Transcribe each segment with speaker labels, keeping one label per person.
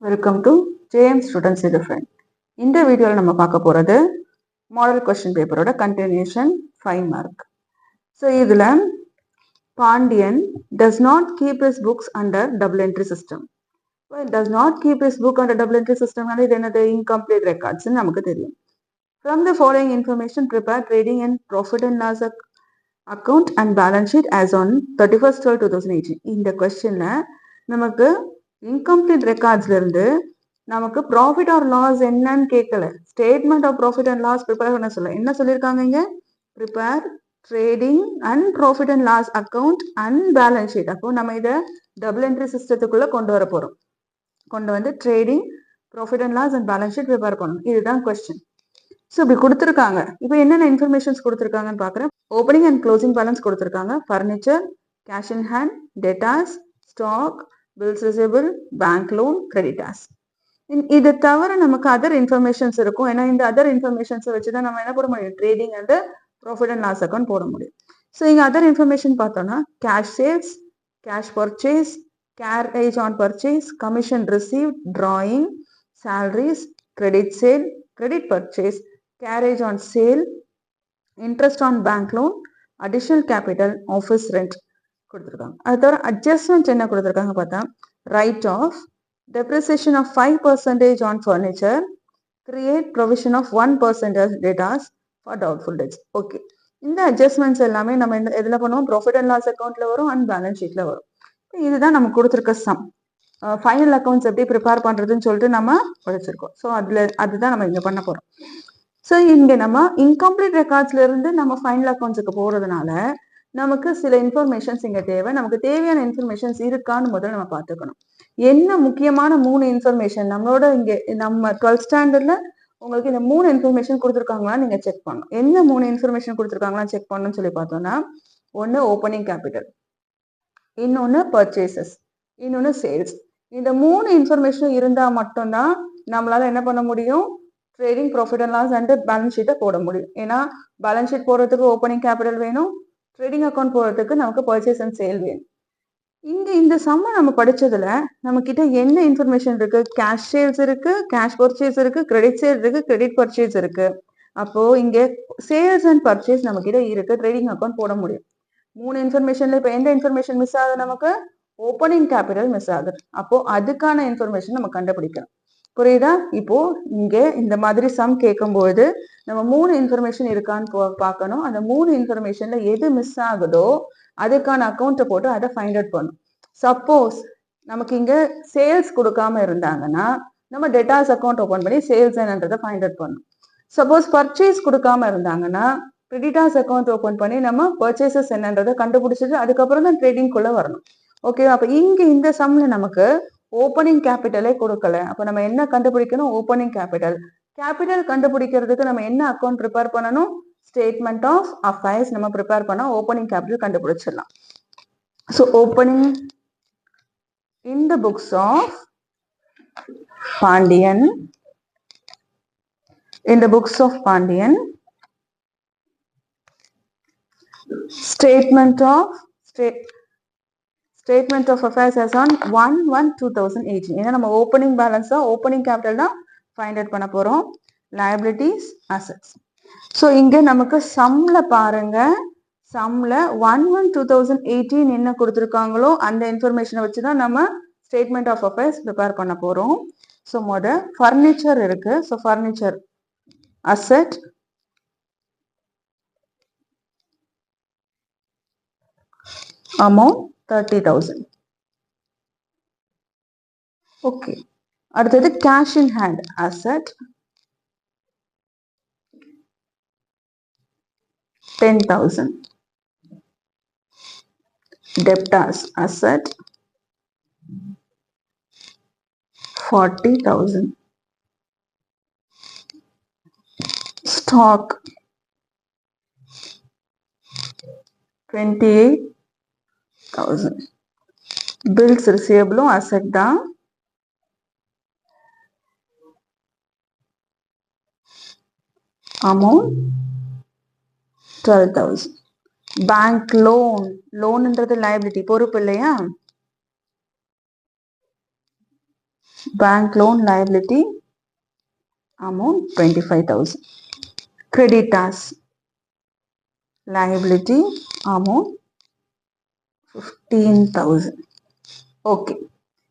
Speaker 1: Welcome to JM Students Friend. இந்த வீடியோவில் நம்ம பார்க்க போகிறது மாடல் கொஸ்டின் பேப்பரோட கண்டினியூஷன் 5 மார்க். ஸோ இதில் Pandian does not keep his books under double entry system. Well, does not keep his book under double entry system இது என்னது incomplete records நமக்கு தெரியும். From the following information, prepare trading and profit and loss account and balance sheet as on 31st 12 2018. இந்த கொஸ்டினில் நமக்கு incomplete ரெக்கார்ட்ஸ்ல இருந்து நமக்கு profit R loss என்னன்னு கேட்கல. Statement of profit and loss prepare பண்ண சொல்ல என்ன சொல்லியிருக்காங்க இங்க? Prepare trading and profit and loss account and balance sheet. அப்போ நம்ம இதை டபுள் என்ட்ரி சிஸ்டத்துக்குள்ள கொண்டு வர போறோம். கொண்டு வந்து trading profit and loss and balance sheet prepare பண்ணணும். இதுதான் கொஸ்டின். ஸோ இப்படி கொடுத்துருக்காங்க. இப்போ என்னென்ன இன்ஃபர்மேஷன்ஸ் கொடுத்துருக்காங்கன்னு பார்க்குறேன். ஓப்பனிங் அண்ட் க்ளோசிங் பேலன்ஸ் கொடுத்துருக்காங்க. Furniture, cash in hand, debtors, stock, bills receivable, bank loan, creditors. இதை தவிர நமக்கு அதர் இன்ஃபர்மேஷன்ஸ் இருக்கும். ஏன்னா இந்த அதர் இன்ஃபர்மேஷன்ஸை வச்சு தான் நம்ம என்ன போட முடியும்? Trading and profit and loss account போட முடியும். ஸோ இங்கே அதர் இன்ஃபர்மேஷன் பார்த்தோம்னா cash sales, cash purchase, carriage on purchase, commission receive, drawing, salaries, credit sale, credit purchase, carriage on sale, interest on bank loan, additional capital, office rent கொடுத்துருக்காங்க. அது தவிர adjustment என்ன கொடுத்துருக்காங்க பார்த்தா right of, depreciation of 5% on furniture, create provision of 1% debtors for doubtful debts. Okay, இந்த adjustments எல்லாமே நம்ம எதில் பண்ணுவோம்? ப்ராஃபிட் அண்ட் லாஸ் அக்கௌண்ட்ல வரும் அண்ட் பேலன்ஸ் ஷீட்ல வரும். இதுதான் நமக்கு கொடுத்துருக்க சம். ஃபைனல் அக்கௌண்ட்ஸ் எப்படி ப்ரிப்பேர் பண்ணுறதுன்னு சொல்லிட்டு நம்ம படிச்சிருக்கோம். ஸோ அதுதான் நம்ம இங்கே பண்ண போகிறோம். ஸோ இங்கே நம்ம இன்கம்ப்ளீட் ரெக்கார்ட்ஸ்ல இருந்து நம்ம ஃபைனல் அக்கௌண்ட்ஸுக்கு போகிறதுனால நமக்கு சில இன்ஃபர்மேஷன்ஸ் இங்கே தேவை. நமக்கு தேவையான இன்ஃபர்மேஷன்ஸ் இருக்கான்னு முதல்ல நம்ம பார்த்துக்கணும். என்ன முக்கியமான 3 இன்ஃபர்மேஷன் நம்மளோட இங்கே நம்ம 12th ஸ்டாண்டர்ட்ல உங்களுக்கு இந்த 3 இன்ஃபர்மேஷன் கொடுத்துருக்காங்களா நீங்கள் செக் பண்ணணும். என்ன 3 இன்ஃபர்மேஷன் கொடுத்துருக்காங்களா செக் பண்ணணும்னு சொல்லி பார்த்தோம்னா, ஒன்று ஓப்பனிங் கேபிட்டல், இன்னொன்று பர்ச்சேசஸ், இன்னொன்று சேல்ஸ். இந்த 3 இன்ஃபர்மேஷனும் இருந்தால் மட்டும்தான் நம்மளால என்ன பண்ண முடியும்? Trading profit and loss and balance ஷீட்டை போட முடியும். ஏன்னா பேலன்ஸ் ஷீட் போடுறதுக்கு ஓப்பனிங் கேபிட்டல் வேணும், ட்ரேடிங் அக்கௌண்ட் போடுறதுக்கு நமக்கு பர்ச்சேஸ் அண்ட் சேல் வேணும். இங்கே இந்த சம்மை நம்ம படிச்சதுல நம்ம கிட்ட என்ன இன்ஃபர்மேஷன் இருக்கு? கேஷ் சேல்ஸ் இருக்கு, கேஷ் பர்ச்சேஸ் இருக்கு, கிரெடிட் சேல் இருக்கு, கிரெடிட் பர்ச்சேஸ் இருக்கு. அப்போ இங்கே சேல்ஸ் அண்ட் பர்ச்சேஸ் நம்ம கிட்ட இருக்கு, ட்ரேடிங் அக்கௌண்ட் போட முடியும். 3 இன்ஃபர்மேஷன்ல இப்போ எந்த இன்ஃபர்மேஷன் மிஸ் ஆகுது? நமக்கு ஓப்பனிங் கேபிட்டல் மிஸ் ஆகுது. அப்போ அதுக்கான இன்ஃபர்மேஷன் நம்ம கண்டுபிடிக்கணும். புரியுதா? இப்போ இங்கே இந்த மாதிரி சம் கேட்கும்போது நம்ம 3 இன்ஃபர்மேஷன் இருக்கான்னு பார்க்கணும். அந்த 3 இன்ஃபர்மேஷன்ல எது மிஸ் ஆகுதோ அதுக்கான அக்கௌண்ட்டை போட்டு அதை ஃபைண்ட் அவுட் பண்ணும். சப்போஸ் நமக்கு இங்க சேல்ஸ் கொடுக்காம இருந்தாங்கன்னா நம்ம டெட்டாஸ் அக்கௌண்ட் ஓப்பன் பண்ணி சேல்ஸ் என்னன்றதை ஃபைண்ட் அவுட் பண்ணும். சப்போஸ் பர்ச்சேஸ் கொடுக்காம இருந்தாங்கன்னா கிரெடிட்டாஸ் அக்கௌண்ட் ஓப்பன் பண்ணி நம்ம பர்ச்சேசஸ் என்னன்றதை கண்டுபிடிச்சிட்டு அதுக்கப்புறம் தான் ட்ரேடிங்குள்ள வரணும். ஓகே, அப்ப இங்க இந்த சம்ல நமக்கு ஓப்பனிங் கேபிட்டலே கொடுக்கல. அப்ப நம்ம என்ன கண்டுபிடிக்கணும்? Opening capital. கேபிட்டல் கண்டுபிடிக்கிறதுக்கு நம்ம என்ன அக்கௌண்ட் ப்ரிப்பேர் பண்ணணும்? ஸ்டேட்மெண்ட் ஆஃப் அஃபேர்ஸ் நம்ம ப்ரிப்பேர் பண்ண ஓப்பனிங் கேபிட்டல் கண்டுபிடிச்சிடலாம். So opening in the books of Pandian, in the books of Pandian, statement of affairs as on 1/1/2018. ஏன்னா நம்ம ஓப்பனிங் பேலன்ஸா ஓப்பனிங் கேபிட்டல் தான் ஃபைண்ட் அவுட் பண்ண போறோம். liabilities, assets. ஸோ இங்க நமக்கு சம்ல பாருங்க, சம்ல 1/1/2018 என்ன கொடுத்துருக்காங்களோ அந்த இன்ஃபர்மேஷனை வச்சுதான் நம்ம ஸ்டேட்மெண்ட் ஆஃப் அஃபேர்ஸ் ப்ரிப்பேர் பண்ண போறோம். ஸோ ஃபர்னிச்சர் இருக்கு. So furniture asset, amount 30,000. Okay, அடுத்தது cash in hand asset 10,000. debtors asset 40,000. stock 28,000. bills receivable asset தான். amount 12,000. பேங்க் லோன், லோன்ன்றது லைபிலிட்டி, பொறுப்பு இல்லையா? bank loan liability amount 25,000. Creditors liability amount 15,000. Okay,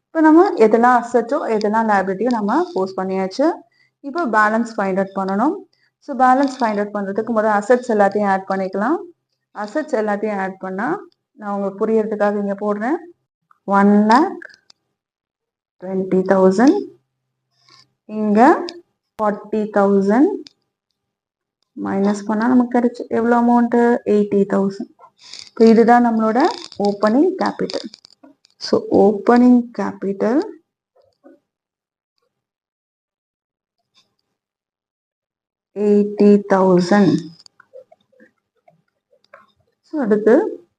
Speaker 1: இப்போ நம்ம எதெல்லாம் அசட்டோ எதெல்லாம் லைபிலிட்டியோ நம்ம போஸ்ட் பண்ணியாச்சு. இப்போ பேலன்ஸ் ஃபைண்ட் அவுட் பண்ணணும். ஸோ பேலன்ஸ் ஃபைண்ட் அவுட் பண்ணுறதுக்கு முதல்ல அசட்ஸ் எல்லாத்தையும் ஆட் பண்ணிக்கலாம். அசட்ஸ் எல்லாத்தையும் ஆட் பண்ணால் நான் உங்களுக்கு புரியறதுக்காக இங்கே போடுறேன். 1,20,000, இங்கே 40,000 மைனஸ் பண்ணால் நமக்கு கிடைச்சி எவ்வளோ அமௌண்ட்டு 80,000. இப்போ இதுதான் நம்மளோட opening capital. So opening capital $80,000. So அடுத்து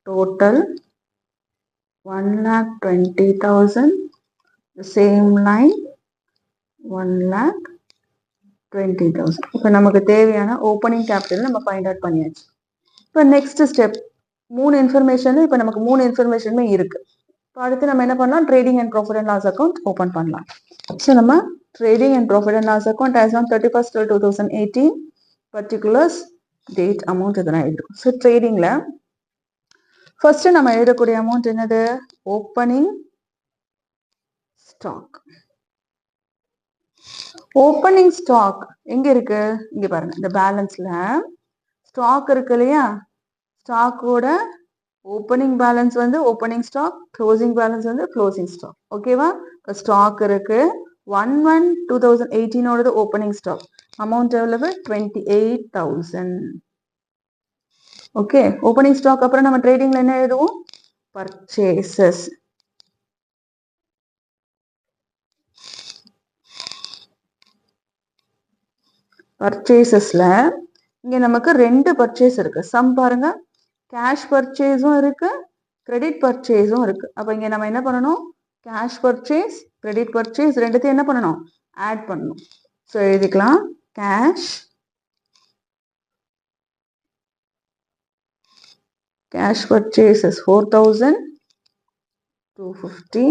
Speaker 1: டோட்டல் 1,20,000. the same line 1,20,000. இப்போ நமக்கு தேவையான ஓப்பனிங் கேபிட்டல் நம்ம ஃபைண்ட் அவுட் பண்ணியாச்சு. இப்போ நெக்ஸ்ட் ஸ்டெப் 3 இன்ஃபர்மேஷன். இப்போ நமக்கு 3 இன்ஃபர்மேஷனுமே இருக்கு. இப்போ அடுத்து நம்ம என்ன பண்ணலாம், trading and profit and loss account open பண்ணலாம். ஸோ நம்ம trading and profit and loss account as on 31/12/2018 particulars date amount இதெல்லாம் எழுதிருக்கும். ஸோ ட்ரேடிங்கில் ஃபர்ஸ்ட் நம்ம எழுதக்கூடிய அமௌண்ட் என்னது, ஓப்பனிங் ஸ்டாக். ஓப்பனிங் ஸ்டாக் எங்க இருக்கு, இங்க பாருங்க, இந்த பேலன்ஸ்ல ஸ்டாக் இருக்கு இல்லையா, ஸ்டாக்கோட ஓப்பனிங் பேலன்ஸ் வந்து ஓப்பனிங் ஸ்டாக், க்ளோசிங் பேலன்ஸ் வந்து க்ளோசிங் ஸ்டாக். ஓகேவா, இப்போ ஸ்டாக் இருக்கு 1/1/2018 ஓடது ஓப்பனிங் ஸ்டாக் அமௌண்ட் எவ்வளவு 28,000. ஓகே, ஓப்பனிங் ஸ்டாக் அப்புறம் நம்ம ட்ரேடிங்ல என்ன எழுதுவோம், பர்ச்சேசஸ். பர்ச்சேசஸ்ல இங்க நமக்கு 2 பர்ச்சேஸ் இருக்கு. சம் பாருங்க, கேஷ் பர்ச்சேஸும் இருக்கு, கிரெடிட் பர்ச்சேஸும் இருக்கு. அப்ப இங்க நம்ம என்ன பண்ணணும், கேஷ் பர்ச்சேஸ் கிரெடிட் பர்ச்சேஸ் ரெண்டுத்தையும் என்ன பண்ணணும், ஆட் பண்ணணும். ஸோ எழுதிக்கலாம், cash purchases 4,250,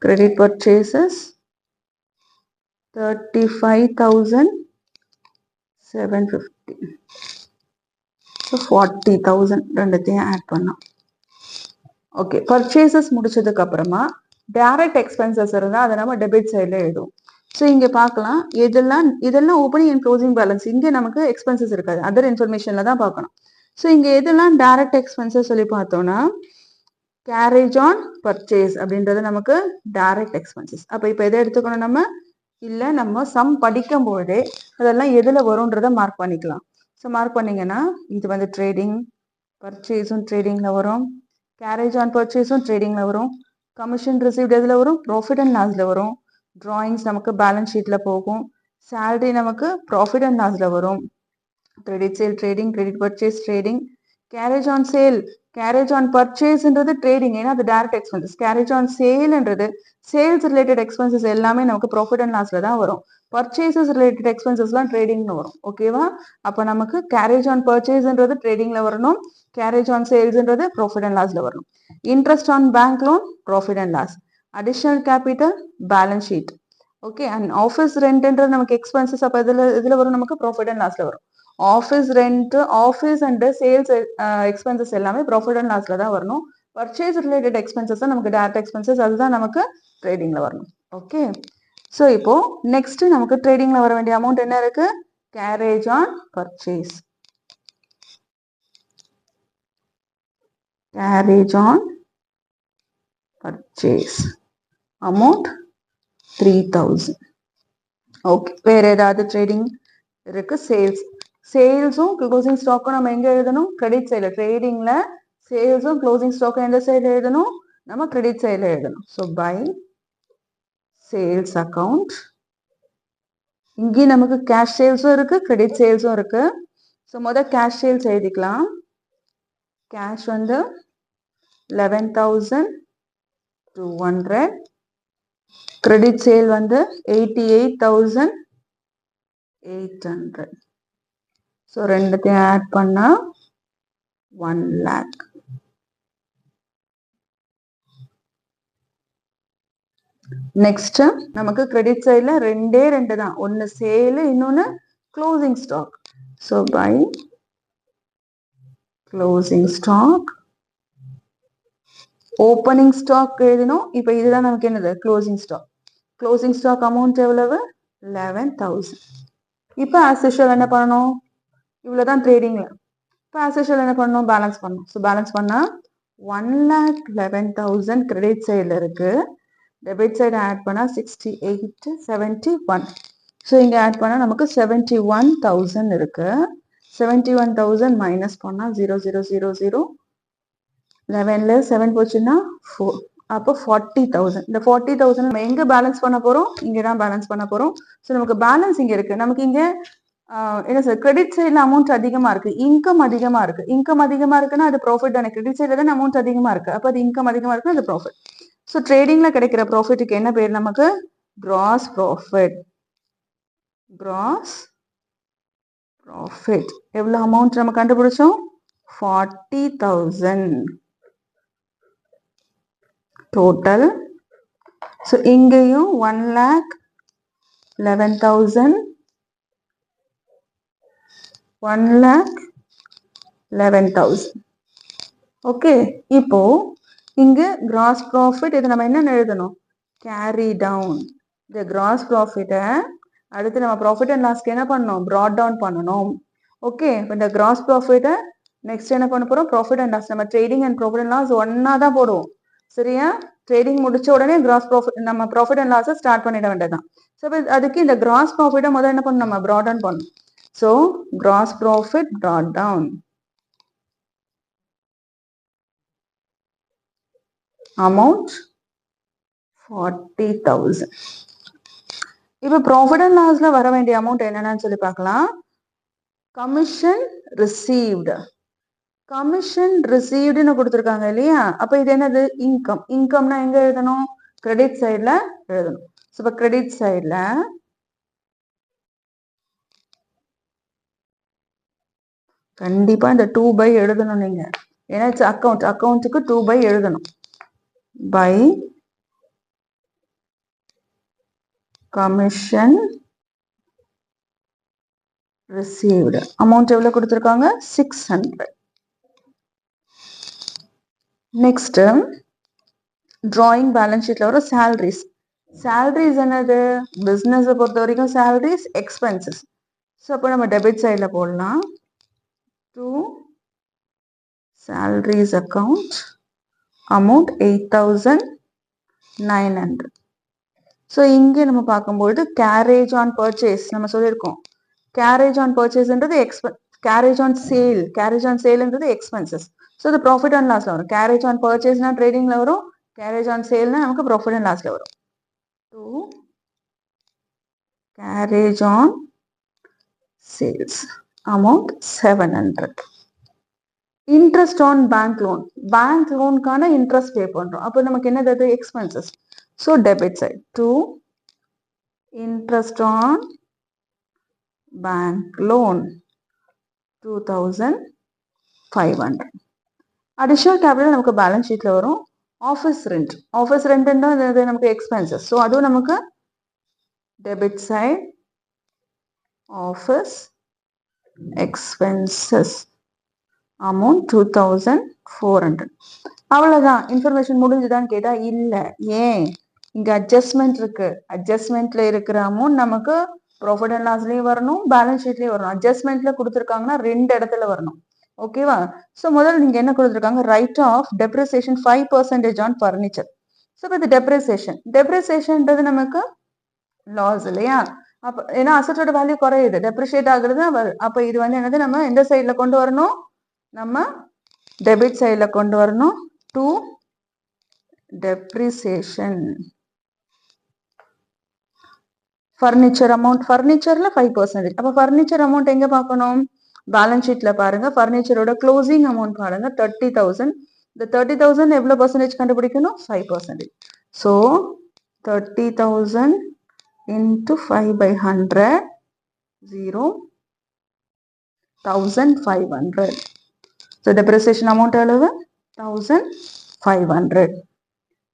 Speaker 1: credit purchases 35,750. So 40,000 ரெண்டுத்தையும் ஆட் பண்ணோம். ஓகே, பர்ச்சேசஸ் முடிச்சதுக்கு அப்புறமா டைரக்ட் எக்ஸ்பென்சஸ் இருந்தால் அதை நம்ம டெபிட் சைடில் எழுதுவோம். ஸோ இங்கே பார்க்கலாம், இதெல்லாம் ஓப்பனிங் அண்ட் க்ளோசிங் பேலன்ஸ். இங்கே நமக்கு எக்ஸ்பென்சஸ் இருக்காது, அதர் இன்ஃபர்மேஷனில் தான் பார்க்கணும். ஸோ இங்கே எதெல்லாம் டைரக்ட் எக்ஸ்பென்சஸ் சொல்லி பார்த்தோம்னா, கேரேஜ் ஆன் பர்ச்சேஸ் அப்படின்றது நமக்கு டைரக்ட் எக்ஸ்பென்சஸ். அப்போ இப்போ எதை எடுத்துக்கணும் நம்ம, இல்லை நம்ம சம் படிக்கும் போதே அதெல்லாம் எதில் வரும்ன்றதை மார்க் பண்ணிக்கலாம். ஸோ மார்க் பண்ணிங்கன்னா இது வந்து ட்ரேடிங், பர்ச்சேஸும் ட்ரேடிங்கில் வரும், கேரேஜ் ஆன் பர்ச்சேஸும் ட்ரேடிங்கில் வரும், கமிஷன் ரிசீவ்ட் எதில் வரும், ப்ராஃபிட் அண்ட் லாஸில் வரும், ட்ராயிங்ஸ் நமக்கு பேலன்ஸ் ஷீட்டில் போகும், சேலரி நமக்கு ப்ராஃபிட் அண்ட் லாஸில் வரும், credit sale trading, credit purchase trading, carriage on sale, carriage on பர்ச்சேஸ்ன்றது ட்ரேடிங், ஏன்னா அது டைரக்ட் எக்ஸ்பென்சஸ். கேரேஜ் ஆன் சேல்ன்றது சேல்ஸ் ரிலேட்டட் எக்ஸ்பென்சஸ் எல்லாமே நமக்கு ப்ராஃபிட் அண்ட் லாஸ்ல தான் வரும். பர்ச்சேசஸ் ரிலேட்டட் எக்ஸ்பென்சஸ்லாம் ட்ரேடிங்ல வரும். ஓகேவா, அப்போ நமக்கு கேரேஜ் ஆன் பர்ச்சேஸ்ன்றது ட்ரேடிங்ல வரணும், கேரேஜ் ஆன் சேல்ஸ்ன்றது ப்ராஃபிட் அண்ட் லாஸ்ல வரணும். Interest on bank loan profit and loss, additional capital balance sheet. Okay, and office ரெண்ட்ன்றது நமக்கு எக்ஸ்பென்சஸ், அப்போ இதில் வரும் நமக்கு ப்ராஃபிட் அண்ட் லாஸ்ல வரும். Office rent, office and sales expenses எல்லாமே ப்ராஃபிட் அண்ட் லாஸ்ல தான் வரணும். பர்ச்சேஸ் ரிலேட்டட் எக்ஸ்பென்சஸ் தான் நமக்கு டைரக்ட் எக்ஸ்பென்சஸ், அதுதான் நமக்கு ட்ரேடிங்ல வரணும். ஓகே, ஸோ இப்போ நெக்ஸ்ட் நமக்கு ட்ரேடிங்ல வர வேண்டிய அமௌண்ட் என்ன இருக்கு, carriage on purchase. Carriage on purchase amount 3,000. Okay, வேற ஏதாவது ட்ரேடிங் இருக்கு, சேல்ஸும் க்ளோசிங் ஸ்டாக்கும் நம்ம எங்க எழுதணும், கிரெடிட் சைடில். ட்ரேடிங்ல சேல்ஸும் க்ளோசிங் ஸ்டாக்கும் எந்த சைடில் எழுதணும், நம்ம கிரெடிட் சைடில் எழுதணும். ஸோ பை சேல்ஸ் அக்கவுண்ட், இங்கே நமக்கு கேஷ் சேல்ஸும் இருக்கு, கிரெடிட் சேல்ஸும் இருக்கு. ஸோ முதல் கேஷ் சேல்ஸ் எழுதிக்கலாம். கேஷ் வந்து 11,200, கிரெடிட் சேல் வந்து 88,800. ஸோ ரெண்டுத்தையும் ஆட் பண்ணா 1 lakh. நெக்ஸ்ட் நமக்கு கிரெடிட் சைட்ல ரெண்டு தான், ஒன்னு சேல், இன்னொன்னு closing stock. So by closing stock, opening stock எழுதணும். இப்போ இதுதான் நமக்கு என்னது closing stock. Closing stock amount எவ்வளவு 11,000. இப்போ ஆஸ் யூஷுவல் என்ன பண்ணணும், இவ்வளோதான் ட்ரேடிங்ல. இப்போ ஆஸ் யூஷுவல் என்ன பண்ணணும், பேலன்ஸ் பண்ணணும். ஸோ பேலன்ஸ் பண்ணா 1,11,000 கிரெடிட் சைடில் இருக்கு. டெபிட் சைடு ஆட் பண்ணால் 6871. ஸோ இங்கே ஆட் பண்ணால் நமக்கு 71,000 இருக்கு. 71,000 மைனஸ் பண்ணால் 0,000. 11ல 7 போச்சுன்னா 4. அப்போ 40,000. இந்த 40,000 நம்ம எங்கே பேலன்ஸ் பண்ண போகிறோம், இங்கே தான் பேலன்ஸ் பண்ண போகிறோம். ஸோ நமக்கு பேலன்ஸ் இங்கே இருக்குது. நமக்கு இங்கே என்ன சார் கிரெடிட் சைடில் அமௌண்ட் அதிகமாக இருக்குது, இன்கம் அதிகமாக இருக்குது. இன்கம் அதிகமாக இருக்குன்னா அது ப்ராஃபிட் தானே. கிரெடிட் சைடில் தான் அமௌண்ட் அதிகமாக இருக்குது, அப்போ அது இன்கம் அதிகமாக இருக்குன்னா அது ப்ராஃபிட். ஸோ ட்ரேடிங்ல கிடைக்கிற ப்ராஃபிட்டுக்கு என்ன பேர் நமக்கு, கிராஸ் ப்ராஃபிட். கிராஸ் ப்ராஃபிட் எவ்வளோ அமௌண்ட் நம்ம கண்டுபிடிச்சோம், 40,000 டோட்டல். ஸோ இங்கேயும் 1,11,000, 1,11,000. ஓகே, இப்போ இங்க கிராஸ் ப்ராஃபிட், இது நம்ம என்ன எழுதணும், கேரி டவுன். இந்த கிராஸ் ப்ராஃபிட்டை அடுத்து நம்ம ப்ராஃபிட் அண்ட் லாஸ்க்கு என்ன பண்ணணும், ப்ராட் டவுன் பண்ணணும். ஓகே, இப்போ இந்த கிராஸ் ப்ராஃபிட்டை நெக்ஸ்ட் என்ன பண்ண போறோம், ப்ராஃபிட் அண்ட் லாஸ். நம்ம trading and profit and loss ஒன்னா தான் போடுவோம், சரியா. ட்ரேடிங் முடிச்ச உடனே கிராஸ் ப்ராஃபிட், நம்ம ப்ராஃபிட் அண்ட் லாஸை ஸ்டார்ட் பண்ணிட வேண்டியதான். ஸோ அதுக்கு இந்த கிராஸ் ப்ராஃபிட்டை முதல்ல என்ன பண்ணணும், நம்ம ப்ராட் டவுன் பண்ணணும். So gross profit brought down amount 40,000. இப்போ ப்ராஃபிட் அண்ட் லாஸ்ல வர வேண்டிய அமௌண்ட் என்னன்னு சொல்லி பார்க்கலாம். கமிஷன் ரிசீவ்டு, கமிஷன் ரிசீவ்டுன்னு கொடுத்துருக்காங்க இல்லையா. அப்போ இது என்னது, இன்கம். இன்கம்னா எங்க எழுதணும், கிரெடிட் சைட்ல எழுதணும். ஸோ இப்போ கிரெடிட் சைட்ல கண்டிப்பா இந்த 2/, எழுதணும் நீங்க, ஏன்னா அக்கௌண்ட்டுக்கு 2/, எழுதணும். பை கமிஷன் ரிசீவ்டு அமௌண்ட் எவ்வளவு கொடுத்துருக்காங்க, 600. நெக்ஸ்ட் டிராயிங் பேலன்ஸ் ஷீட்ல வர சேலரிஸ். சேலரிஸ் என்னது, பிசினஸ் பொறுத்த வரைக்கும் சேலரிஸ் எக்ஸ்பென்சஸ். ஸோ அப்போ நம்ம டெபிட் சைட்ல போடலாம், to salaries account amount 8,900. So இங்கே நம்ம பார்க்கும்போது கேரேஜ் ஆன் பர்ச்சேஸ் நம்ம சொல்லியிருக்கோம். கேரேஜ் ஆன் பர்ச்சேஸ்ன்றது carriage on sale, carriage on சேல்ன்றது எக்ஸ்பென்சஸ். ஸோ இது ப்ராஃபிட் அண்ட் லாஸ்ல வரும். கேரேஜ் ஆன் பர்ச்சேஸ்னா ட்ரேடிங்ல வரும், கேரேஜ் ஆன் சேல்னா நமக்கு ப்ராஃபிட் அண்ட் லாஸ்ல வரும். So carriage on sales amount 700. Interest on bank loan, bank லோனுக்கான இன்ட்ரெஸ்ட் பே பண்றோம், அப்போ நமக்கு என்னது, expenses. So debit side to interest on bank loan 2,500. Additional capital நமக்கு பேலன்ஸ் ஷீட்ல வரும். ஆஃபீஸ் ரெண்ட், ஆஃபீஸ் ரெண்ட்னா நமக்கு எக்ஸ்பென்சஸ். ஸோ அதுவும் நமக்கு debit side office expenses amount 2,400. அவ்வளவுதான். இன்ஃபர்மேஷன் முடிஞ்சுதான்னு கேட்டா இல்ல. ஏன், இங்க அட்ஜஸ்ட்மெண்ட் இருக்கு. அட்ஜஸ்ட்மெண்ட்ல இருக்கிற அமௌண்ட் நமக்கு ப்ராஃபிட் அண்ட் லாஸ்லயும் வரணும், பேலன்ஸ் ஷீட்லயும் வரணும். அட்ஜஸ்ட்மெண்ட்ல கொடுத்துருக்காங்கன்னா 2 இடத்துல வரணும். ஓகேவா. ஸோ முதல்ல நீங்க என்ன கொடுத்துருக்காங்க, write off depreciation 5% on furniture. So இப்போ இது டெப்ரிசியேஷன்ன்றது நமக்கு லாஸ் இல்லையா. அப்போ ஏன்னா அசட்டோட வேல்யூ குறையுது, டெப்ரிஷியேட் ஆகுறது. அப்போ இது என்னது, நம்ம எந்த சைட்ல கொண்டு வரணும், நம்ம டெபிட் சைட்ல கொண்டு வரணும். டு டெப்ரிசியேஷன் ஃபர்னிச்சர் அமௌண்ட், ஃபர்னிச்சர்ல 5%. அப்போ ஃபர்னிச்சர் அமௌண்ட் எங்க பார்க்கணும், பேலன்ஸ் ஷீட்ல பாருங்க. ஃபர்னிச்சரோட க்ளோசிங் அமௌண்ட் பாருங்க 30,000. இந்த 30,000 எவ்வளவு பர்சன்டேஜ் கண்டுபிடிக்கணும், 5%. So 30,000 into 5/100, 0,500. So depreciation amount எவ்வளவு, 1,500.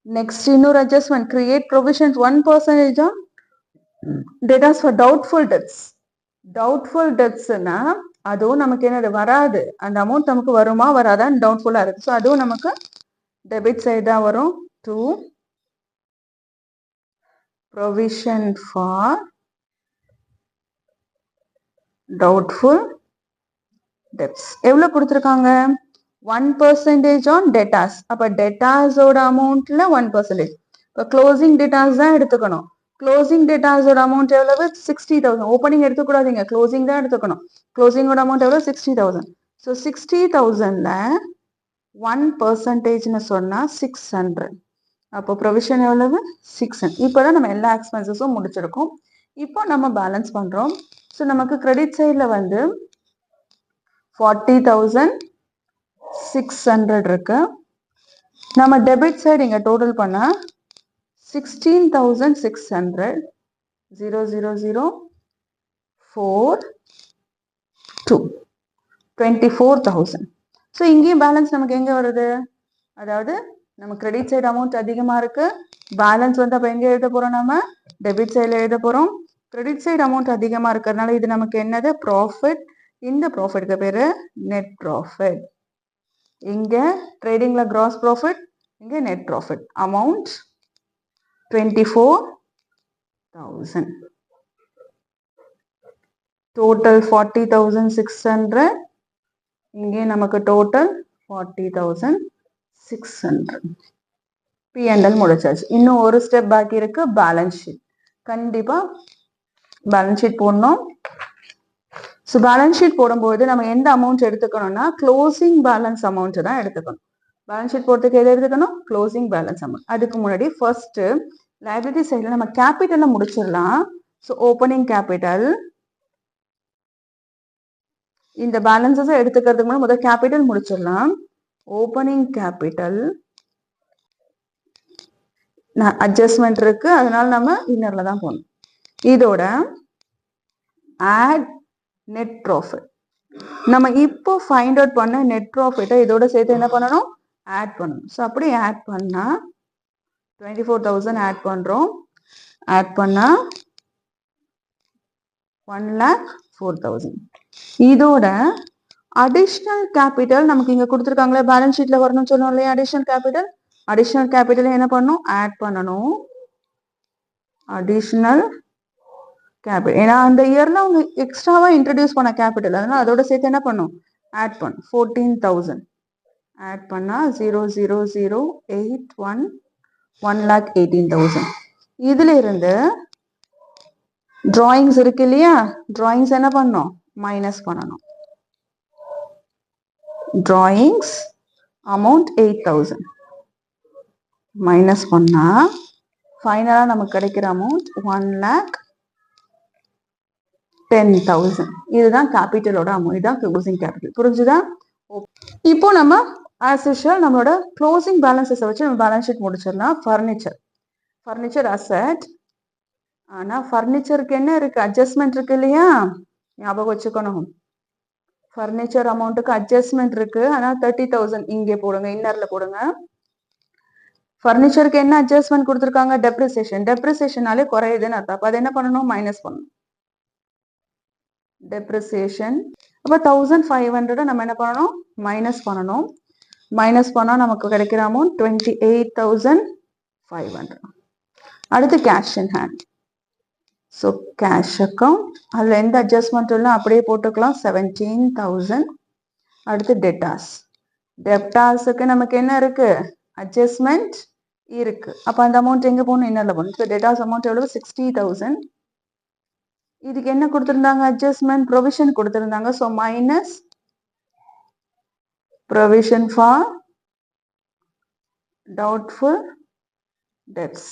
Speaker 1: Next, இன்னொரு adjustment, create provisions 1% on debtors for doubtful debts. Doubtful debtsனா அதுவும் நமக்கு என்னது வராது, அந்த அமௌண்ட் நமக்கு வருமா வராதான்னு டவுட்ஃபுல்லா இருக்கு. ஸோ அதுவும் நமக்கு டெபிட் சைடு தான் வரும். To provision for doubtful debts. எவ்வளவு கொடுத்துருக்காங்க? 1% on debtors. அப்ப debtorsோட அமௌண்ட்ல 1%. இப்போ க்ளோசிங் டெட்டாஸ் தான் எடுத்துக்கணும். க்ளோசிங் டெட்டாஸோட அமௌண்ட் எவ்வளவு? 60,000. ஓப்பனிங் எடுத்துக்கூடாதீங்க, க்ளோசிங் தான் எடுத்துக்கணும். க்ளோசிங்கோட அமௌண்ட் எவ்வளவு? 60,000. ஸோ 60,000ல 1%ன்னு சொன்னா 600. அப்போ ப்ரொவிஷன் எவ்வளவு? 600. இப்போதான் நம்ம எல்லா எக்ஸ்பென்சஸும் முடிச்சிருக்கோம். இப்போ நம்ம பேலன்ஸ் பண்றோம். ஸோ நமக்கு கிரெடிட் சைட்ல வந்து 40,600 இருக்கு. நம்ம டெபிட் சைடு இங்க டோட்டல் பண்ணா 16,600. 0,0,0,4,2 24,000. ஸோ இங்கேயும் பேலன்ஸ் நமக்கு எங்க வருது? அதாவது நம்ம கிரெடிட் சைடு அமௌண்ட் அதிகமா இருக்கு, பேலன்ஸ் வந்து அப்ப எங்க எழுத போறோம்? நம்ம டெபிட் சைடுல எழுத போறோம். கிரெடிட் சைடு அமௌண்ட் அதிகமா இருக்கிறதுனால இது நமக்கு என்னது? ப்ராஃபிட். இந்த ப்ராஃபிட்க்கு பேரு நெட் ப்ராஃபிட். இங்க ட்ரேடிங்ல கிராஸ் ப்ராஃபிட், இங்க நெட் ப்ராஃபிட். அமௌண்ட் 24,000. டோட்டல் 40,600. இங்கே நமக்கு டோட்டல் 40,600. P&L முடிச்சாச்சு. இன்னும் ஒரு ஸ்டெப் பாக்கி இருக்கு, பேலன்ஸ் ஷீட். கண்டிப்பா பேலன்ஸ் ஷீட் போடணும். ஸோ பேலன்ஸ் ஷீட் போடும்போது நம்ம எந்த அமௌண்ட் எடுத்துக்கணும்னா க்ளோசிங் பேலன்ஸ் அமௌண்ட் தான் எடுத்துக்கணும். பேலன்ஸ் ஷீட் போடுறதுக்கு எது எடுத்துக்கணும்? Closing balance amount. அதுக்கு முன்னாடி ஃபர்ஸ்ட் லைபிலிட்டி சைடில் நம்ம கேபிட்டலை முடிச்சிடலாம். ஸோ ஓப்பனிங் கேபிட்டல், இந்த பேலன்சஸை எடுத்துக்கிறதுக்கு முன்னாடி முதல் கேபிட்டல் முடிச்சிடலாம். ஓப்பனிங் கேபிட்டல் அட்ஜஸ்ட்மெண்ட் இருக்கு, அதனால நம்ம இன்னர்ல தான் போகணும். இதோட ஆட் நெட் ப்ராஃபிட். நம்ம இப்போ ஃபைண்ட் அவுட் பண்ண நெட் ப்ராஃபிட்டை இதோட சேர்த்து என்ன பண்ணணும்? ஆட் பண்ணணும். ஸோ அப்படி ஆட் பண்ணா 24,000 ஆட் பண்றோம். ஆட் பண்ணா 1,04,000. இதோட அடிஷனல் கேபிட்டல் நமக்கு இங்க கொடுத்துருக்காங்களே, பேலன்ஸ் ஷீட்ல வரணும்னு சொன்னோம் இல்லையா? அடிஷனல் கேபிட்டல் என்ன பண்ணணும்? ஆட் பண்ணணும். அடிஷனல் கேபிட்டல், ஏன்னா அந்த இயர்ல அவங்க எக்ஸ்ட்ராவா இன்ட்ரடியூஸ் பண்ண கேபிட்டல், அதனால அதோட சேர்த்து என்ன பண்ணும்? ஆட் பண்ணும். 14,000 ஆட் பண்ணா 0,0,0,81 1,18,000. இதுல இருந்து டிராயிங்ஸ் இருக்கு இல்லையா? டிராயிங்ஸ் என்ன பண்ணும்? மைனஸ் பண்ணணும். டிராயிங்ஸ் அமௌண்ட் 8,000 மைனஸ் பண்ணா ஃபைனலா நமக்கு கிடைக்கிற அமௌண்ட் 1,10,000. இதுதான் கேபிட்டலோட அமௌண்ட். இதுதான் க்ளோசிங் கேபிட்டல். புரிஞ்சுதா? இப்போ நம்ம ஆஸ் யூஷுவல் நம்மளோட க்ளோசிங் பேலன்ஸஸ் வச்சு நம்ம பேலன்ஸ் ஷீட் முடிச்சிடலாம். Furniture asset. ஆனா ஃபர்னிச்சருக்கு என்ன இருக்கு? அட்ஜஸ்ட்மெண்ட் இருக்கு இல்லையா? ஞாபகம் வச்சுக்கணும். ஃபர்னிச்சர் அமௌண்ட்டுக்கு அட்ஜஸ்ட்மெண்ட் இருக்கு, ஆனால் 30,000 இங்கே போடுங்க, இன்னர்ல போடுங்க. ஃபர்னிச்சருக்கு என்ன அட்ஜஸ்ட்மெண்ட் கொடுத்துருக்காங்க? டெப்ரிசியேஷன். டெப்ரிசியேஷனாலே குறையுதுன்னு அர்த்தம். அப்போ அது என்ன பண்ணணும்? மைனஸ் பண்ணணும். டெப்ரிசியேஷன் அப்போ 1,500 நம்ம என்ன பண்ணணும்? மைனஸ் பண்ணணும். மைனஸ் பண்ணா நமக்கு கிடைக்கிற அமௌண்ட் 28,500. அடுத்து cash in hand. So cash account, அதில் எந்த அட்ஜஸ்ட்மெண்ட் இல்லை, அப்படியே போட்டுக்கலாம். 17,000. அடுத்து டெப்டாஸுக்கு நமக்கு என்ன இருக்கு? அட்ஜஸ்ட்மெண்ட் இருக்கு. அப்போ அந்த அமௌண்ட் எங்கே போகணும்? இன்னரில் போகணும். ஸோ டெப்டாஸ் அமௌண்ட் எவ்வளவு? 60,000. இதுக்கு என்ன கொடுத்துருந்தாங்க? அட்ஜஸ்ட்மெண்ட் ப்ரொவிஷன் கொடுத்துருந்தாங்க. So minus provision for doubtful debts.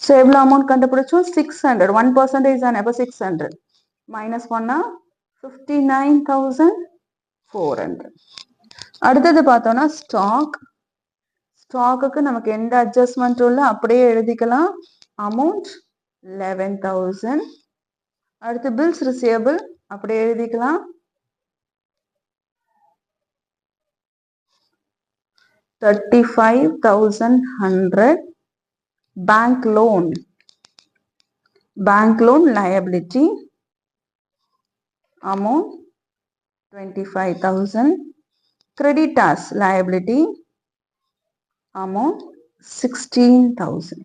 Speaker 1: So எவ்வளோ அமௌண்ட் கண்டுபிடிச்சோம்? 600. 1% தானே, அப்போ 600 மைனஸ் பண்ணா 59,400. அடுத்தது பார்த்தோம்னா ஸ்டாக்குக்கு நமக்கு எந்த அட்ஜஸ்ட்மெண்ட்டும் இல்லை, அப்படியே எழுதிக்கலாம். அமௌண்ட் 11,000. அடுத்து பில்ஸ் ரிசீவபிள், அப்படியே எழுதிக்கலாம். 35,100. Bank loan liability amount 25,000. Creditors liability amount 16,000.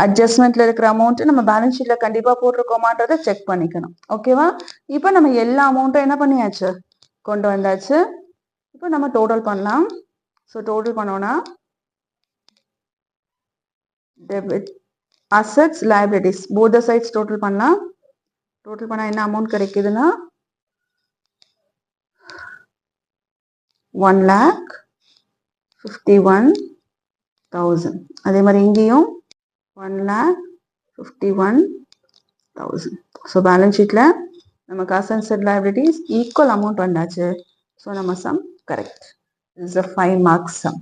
Speaker 1: அட்ஜஸ்ட்மெண்ட்ல இருக்கிற அமௌண்ட் நம்ம பேலன்ஸ் ஷீட்ல கண்டிப்பா போட்டிருக்கோமான்றதை செக் பண்ணிக்கணும். ஓகேவா? இப்போ நம்ம எல்லா அமௌண்ட்டும் என்ன பண்ணியாச்சு, கொண்டு வந்தாச்சு. இப்போ நம்ம டோட்டல் பண்ணலாம். ஸோ டோட்டல் பண்ணோம்னா debit assets liabilities both the sides total பண்ணலாம். டோட்டல் பண்ணா என்ன அமௌண்ட் கிடைக்குதுன்னா 1,51,000. அதே மாதிரி இங்கேயும் 1,51,000. ஸோ பேலன்ஸ் ஷீட்ல நமக்கு assets and liabilities equal amount வந்தாச்சு. ஸோ நம்ம sum correct. This is a 5 mark sum.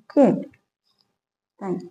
Speaker 1: Okay. Thank you.